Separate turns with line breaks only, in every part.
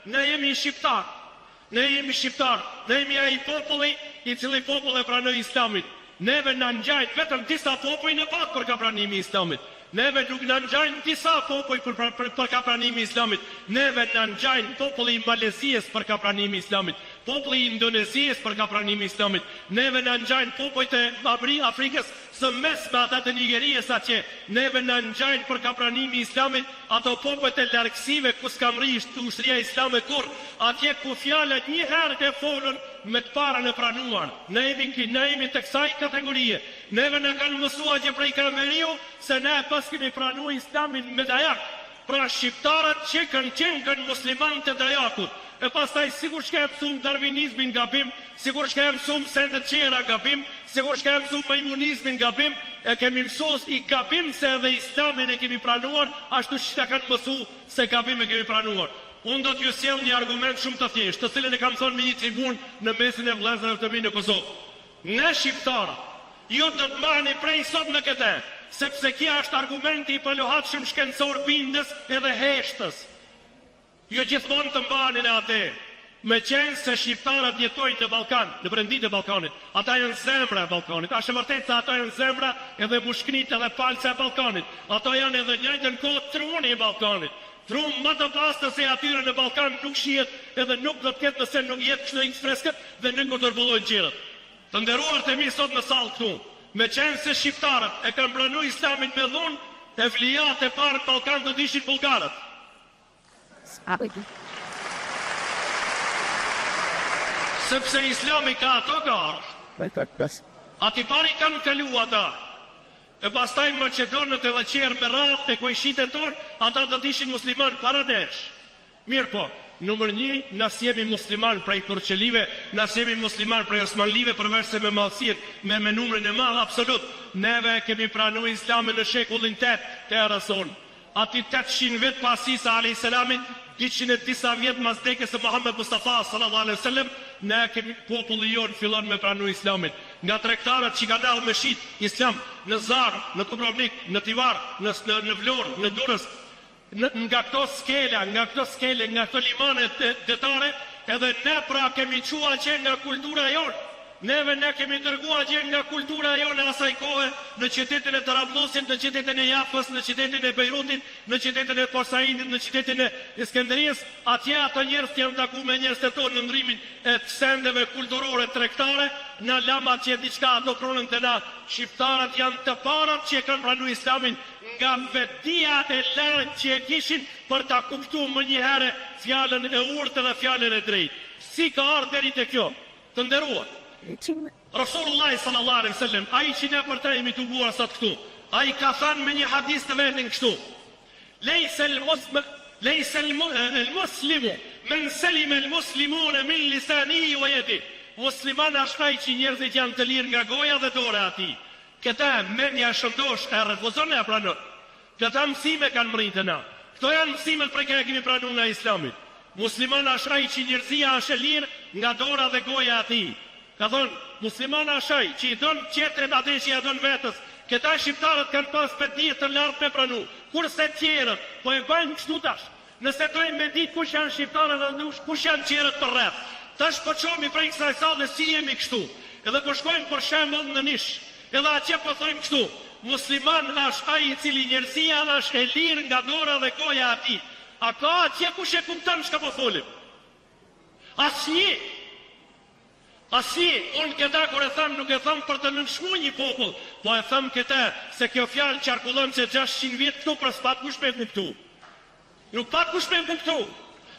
ne jemi shqiptar. Ne jemi ai populli i cili popull e pranoi Islamit. Neve na ngjajnë vetëm disa popull në pak për ka pranimi i Islamit. Neve nuk na ngjajnë disa popull për ka pranimi i Islamit. Neve na ngjajnë populli i Malezisë për ka pranimi i Islamit. Populli i Indonezisë për ka pranimi i Islamit. Neve na ngjajnë popujt e Afrikës së mesme, ata të Nigerisë atje. Neve na ngjajnë për ka pranimi i Islamit ato popujt e largësive ku s'ka mrisht ushtria islame kur, atje ku fjalët një herë të folën me të parën e pranuar. Ne jemi të kësaj kategorie. Neve na kanë mësuar që prej Kameriu se ne pas kemi pranuar Islamin me dajak. Pra shqiptarët që kanë qenë muslimanë të dajakut. E pastaj sigur që ka mësuar darwinizmin gabim, sigur që ka mësuar sendet qera gabim, sigur që ka mësuar majmunizmin gabim, e kemi mësuar i gabim se edhe Islamin e kemi pranuar, ashtu që ta kanë mësuar se gabim e kemi pranuar. Unë do t'ju sjell një argument shumë të thjeshtë, të cilën e kam thonë me një tribun në mesin e vëllezërve të mi në Kosovë. Ne shqiptarë, ju do të marrni prej sot në këtë, sepse kia është argumenti i pëlohatshëm shkencor bindës edhe heshtës. Ju gjithmonë të mbanin e atë, me qenë se shqiptarët jetojnë në Ballkan, në brendit e Ballkanit, ata janë zemra e Ballkanit, është vërtet se ata janë zemra edhe bushknit edhe palca e Ballkanit, ata janë edhe njëjtën kohë truni e Ballkanit. Trumë më të pastë se atyre në Ballkan nuk shihet edhe nuk do të ketë nëse nuk jetë kështu i freskët dhe nuk do të rregullojnë gjërat. Të nderuar të mi sot në sallë këtu, me qenë se shqiptarët e kanë pranuar Islamin me dhunë, e vlijat e parë në Ballkan do të ishin bullgarët. Sepse Islami ka ato garë. Ati pari kanë kalu ata. E pastaj Maqedonët edhe qerë me ratë e kojshite tonë, ata do t'ishin musliman paradesh. Mirë po, numër 1, nas jemi musliman prej Turqelive, nas jemi musliman prej Osmanlive, përveç se me madhësirë, me numrin e madh absolut. Neve kemi pranuar Islamin në shekullin 8 të erës sonë. Ati 800 vjet pas Isa a.s. 200 e disa vjet mas vdekjes së Muhammed Mustafa sallallahu alaihi wasallam, ne kemi populli jon fillon me pranu Islamin. Nga tregtarët që kanë dalë me shit Islam në Zarë, në Dubrovnik, në Tivar, në Vlorë, në Durrës, nga këto skele, nga këto limane detare, edhe ne pra kemi qua që nga kultura jonë. Neve ne kemi dërguar gjë nga kultura jonë asaj kohe në qytetin e Tarablusit, në qytetin e Jafës, në qytetin e Bejrutit, në qytetin e Porsainit, në qytetin e Iskenderijes. Atje ato njerëz janë taku me njerëz të tonë në ndrimin e sendeve kulturore tregtare, në lama që diçka do pronën të na. Shqiptarët janë të parat që kanë pranuar Islamin nga vetia e lartë që e kishin për ta kuptuar më një herë fjalën e urtë dhe fjalën e drejtë. Si ka ardhur deri te kjo? Të nderuar. Rasulullah sallallahu alaihi wasallam, ai që ne për të jemi të buar sot këtu, ai ka thënë me një hadith të vendin kështu: Leysa al-muslimu men salima al-muslimuna min lisanihi wa yadihi. Musliman është ai që njerëzit janë të lirë nga goja dhe dora e tij. Këta mendja shëndosh e refuzon e pranon. Këta mësime kanë mritë na. Këto janë mësimet për që kemi pranuar nga Islami. Musliman është ai që njerëzia është e lirë nga dora dhe goja e tij. Ka thonë, muslimana ashaj, që i donë qetret atë që i donë vetës, këta shqiptarët kanë pas për ditë të lartë me pranu, kurse tjerët, po e bëjnë kështu tash, nëse dojmë me ditë kush janë shqiptarët dhe kush janë qerët për rreth, tash po qomi prej kësaj sallë si jemi kështu, edhe po shkojmë për shembull në Nish, edhe atje po thojmë kështu, musliman është ai i cili njerëzia është e lirë nga dora dhe goja e tij. A ka atje kush e kupton çka po tholim? Asnjë, unë këta kur e tham nuk e tham për të nënshmuar një popull, po e tham këta se kjo fjalë qarkullon se 600 vjet këtu për s'pat kush me kuptu. Nuk pat kush me kuptu.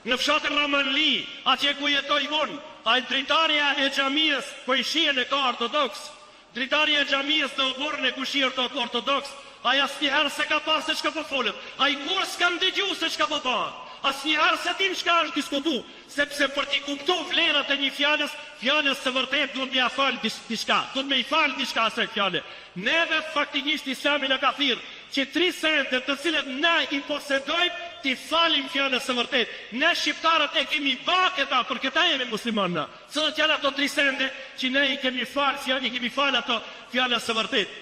Në fshatin Ramanli, atje ku jetoj unë, ai dritarja e xhamisë ku i shihen e ka ortodoks, dritarja e xhamisë në Uborën e ku shihet ortodoks, ai asnjëherë se ka pasë çka po folet. Ai kur s'kam dëgjuar se çka po bën. Asnjëherë se din çka është diskutu, sepse për t'i kuptuar vlerat e një fjalës së vërtet duhet m'ia fal diçka, duhet më i fal diçka asaj fjale. Neve faktikisht Islami na ka thirrë që 3 sende të cilët na i posedojmë t'i falim fjalës së vërtet. Ne shqiptarët e kemi baketa për këta jemi muslimanë. Cilat janë ato 3 sende që ne i kemi fal ato fjalës së vërtet.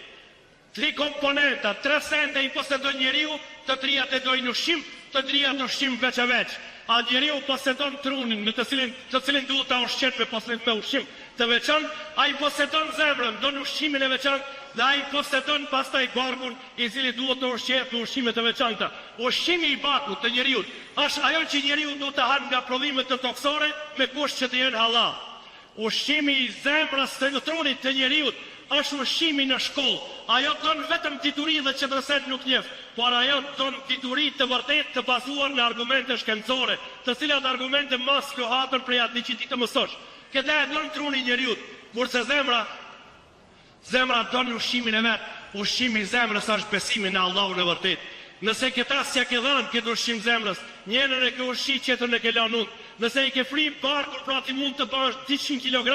3 komponenta, 3 sende i posedon njeriu, të 3 e dojnë ushqim, të 3 në ushqim veç e veç. a njeriu posedon trunin në të cilin duhet ta ushqet me ushqim të veçantë, ai posedon zemrën, don ushqimin e veçantë dhe ai posedon pastaj barkun i cili duhet të ushqet me ushqime të veçanta. Ushqimi i barkut të njeriu është ajo që njeriu duhet të hanë nga prodhimet të toksore me kusht që të jenë halal. Ushqimi i zemrës të trunit të njeriu është ushqimi në shkollë. Ajo don vetëm dituri dhe çetëset nuk njeh, por ajo don dituri të vërtetë të bazuar në argumente shkencore, të cilat argumente mos lohatën prej atij që ti të mësosh. Këtë e don truni njeriu, kurse zemra don ushqimin e vet. Ushqimi i zemrës është besimi në Allahun e vërtetë. Nëse këta s'ja ke dhënë këtë ushqim zemrës, njërin e ke ushqi, tjetrën e ke lënë. Nëse i ke fri barkun, pra ti mund të bësh 100 kg,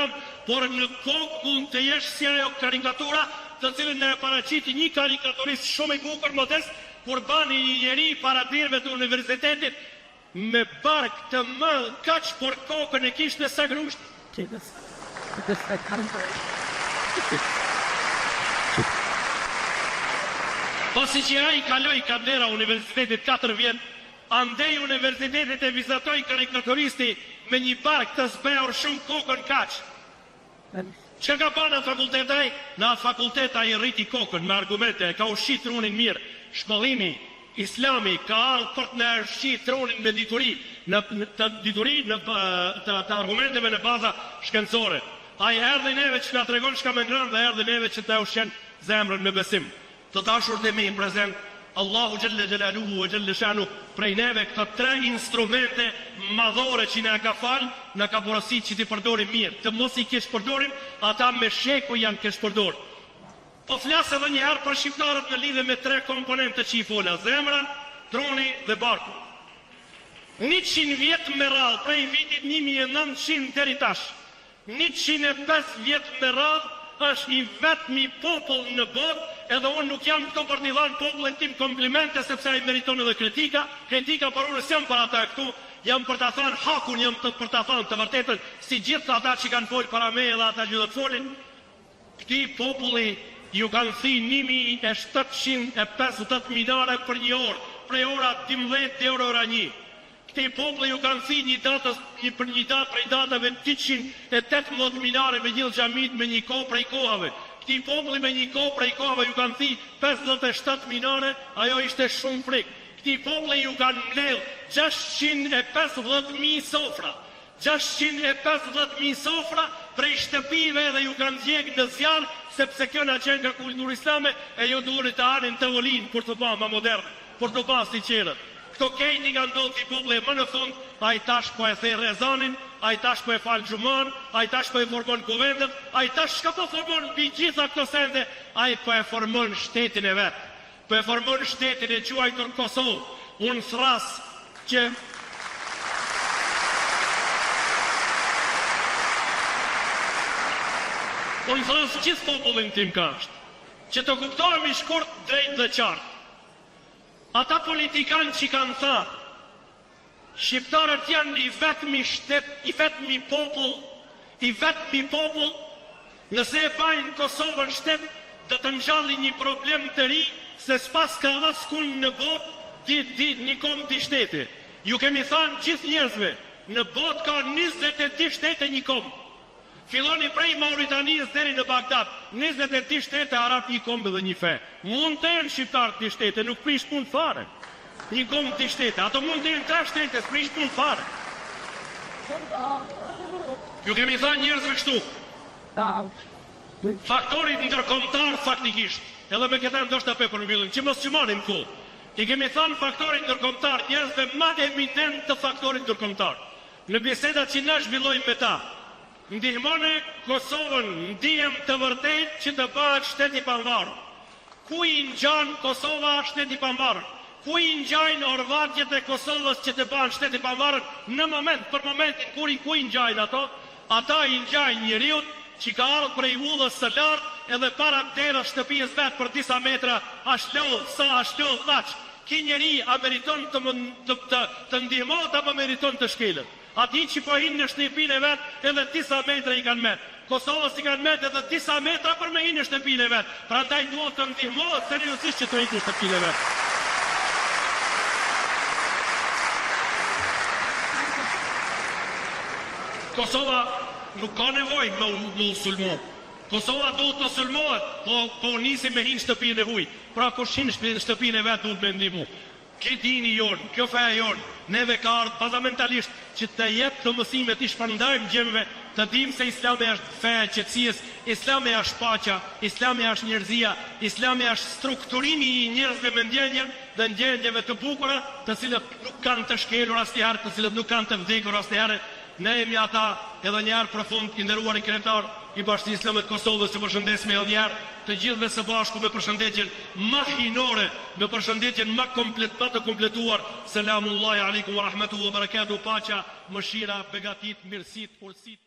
por në kokë mund të jesh si ajo karikatura, të cilën e paraqiti një karikaturist shumë i bukur modest, kur bani një njeri para dirëve të universitetit me bark të madh kaq, por kokën e kishte sa grusht. Pasi që ai kaloi kadera universitetit 4 vjet, andej universitetit e vizatoi karikaturisti me një bark të zbehur shumë kokën kaq. Që ka bërë në fakultet ai? Në atë fakultet ai rriti kokën me argumente, ka ushqit trunin mirë. Shkollimi islami ka ardhur për të na ushqit trunin me dituri, të argumenteve në baza shkencore. Ai erdhi neve që na tregon çka më ngrën dhe erdhi neve që ta ushqen zemrën me besim. Të dashur të mi në prezent, Allahu Gjelle Gjelaluhu e Gjelle Shanu prej neve këto 3 instrumente madhore që na ka falë, na ka porosit që ti përdorim mirë. Të mos i kesh përdorim, ata me sheku janë kesh përdor. Po flasë edhe njëherë për shqiptarët në lidhe me 3 komponente që i fola: zemra, truni dhe barku. 100 vjetë me radhë, prej vitit 1900 deri tash, 105 vjetë me radhë, është i vetmi popull në botë, edhe unë nuk jam këto për një dhanë popullin tim komplimente, sepse ai meriton edhe kritika, por unë s'jam për ata këtu, jam për ta thënë hakun, jam për ta thënë të vërtetën, si gjithë ata që kanë folë para me edhe ata që do të folin. Këti populli ju kanë thënë 1750 minare për një orë, prej ora 12 deri ora 1. Këti populli ju kanë thënë për një datë prej datave 118 minare me gjithë xhamit me një kohë prej kohave. Këti populli me një kohë prej kohave ju kanë thënë 57 minare, ajo ishte shumë frikë. Këti populli ju kanë mbledh 650.000 sofra. 650.000 sofra prej shtëpive dhe ju kanë djegë në zjarë, sepse kjo na qenë nga kulturë islame e ju duhet të hanin të volinë për të ba ma moderne, për të ba si qerët. Këto kejti nga ndonë t'i populli më në fund, a i tash po e thej rezanin, a i tash po e falë gjumon, a i tash po e formon kuvendet, a i tash shka po formon për gjitha këto sende, a i po e formon shtetin e vetë, po e formon shtetin e quajtur Kosovë. Unë thras që unë thras gjithë popullin tim ka është, që të kuptojmë i shkurt, drejt dhe qartë. Ata politikanë që kanë tha, shqiptarët janë i vetmi shtet, i vetmi popull, nëse e pajnë Kosovën shtet, dhe të nxalli një problem të ri, se s'pas ka dhe s'kun në botë, dit një kom të shtete. Ju kemi thanë gjithë njerëzve, në botë ka 22 shtete një kom. Filoni prej Mauritanisë deri në Bagdad, 22 shtete arab një kombë dhe një fe. Mund të jenë shqiptarë të shtete, nuk prish punë fare. Një kombë të shtete, ato mund të jenë 3 shtete, s'prish punë fare. Ju kemi thënë njerëzve kështu. Faktorit ndërkombëtar faktikisht, edhe me këta ndoshta pe për mbyllin, që mos çmonim ku. I kemi thënë faktorit ndërkombëtar, njerëzve më eminent të faktorit ndërkombëtar. Në bisedat që na zhvillojmë me ta, ndihmone Kosovën, ndihem të vërtet që të bëhet shtet i pavarur. Ku i ngjan Kosova shtet i pavarur? Ku i ngjajnë orvatjet e Kosovës që të bëhen shtet i pavarur në për momentin kur ku i ngjajnë ato? Ata i ngjajnë njeriu që ka ardhur prej ullës së lartë edhe para derës shtëpisë vet për disa metra, ashtu thaç. Ki njeri a meriton të ndihmohet apo meriton të shkelet? Ati që po hinë në shtëpinë e vetë edhe disa metra i kanë metë. Kosovës i kanë metë edhe disa metra për me hinë në shtëpinë e vetë. Pra ndaj duhet të ndihmohet seriozisht që të hinë në shtëpinë e vetë. Kosova nuk ka nevojë me sulmon. Kosova duhet të sulmohet, po nisi me hinë shtëpinë e huj. Pra kush hinë shtëpinë e vetë duhet me ndihmu. Këtë dini jonë, kjo feja jonë, neve ka ardhë fundamentalisht që të jetë të mësimet i shpërndajmë gjemëve, të dim se Islami është feja qetësisë, Islami është paqja, Islami është njerëzia, Islami është strukturimi i njerëzve me ndjenjën dhe ndjenjeve të bukura, të cilët nuk kanë të shkelur asnjëherë, të cilët nuk kanë të vdekur asnjëherë. Ne jemi ata edhe njëherë përfund i nderuar i kryetar i Bashkisë Islamit Kosovës, që përshëndes me edhe njëherë të gjithëve së bashku me përshëndetjen më hinore, me përshëndetjen më të kompletuar. Selamullahi alaikum wa rahmatullahi wa barakatuh, paqja, mëshira, begatit, mirësit, urësit.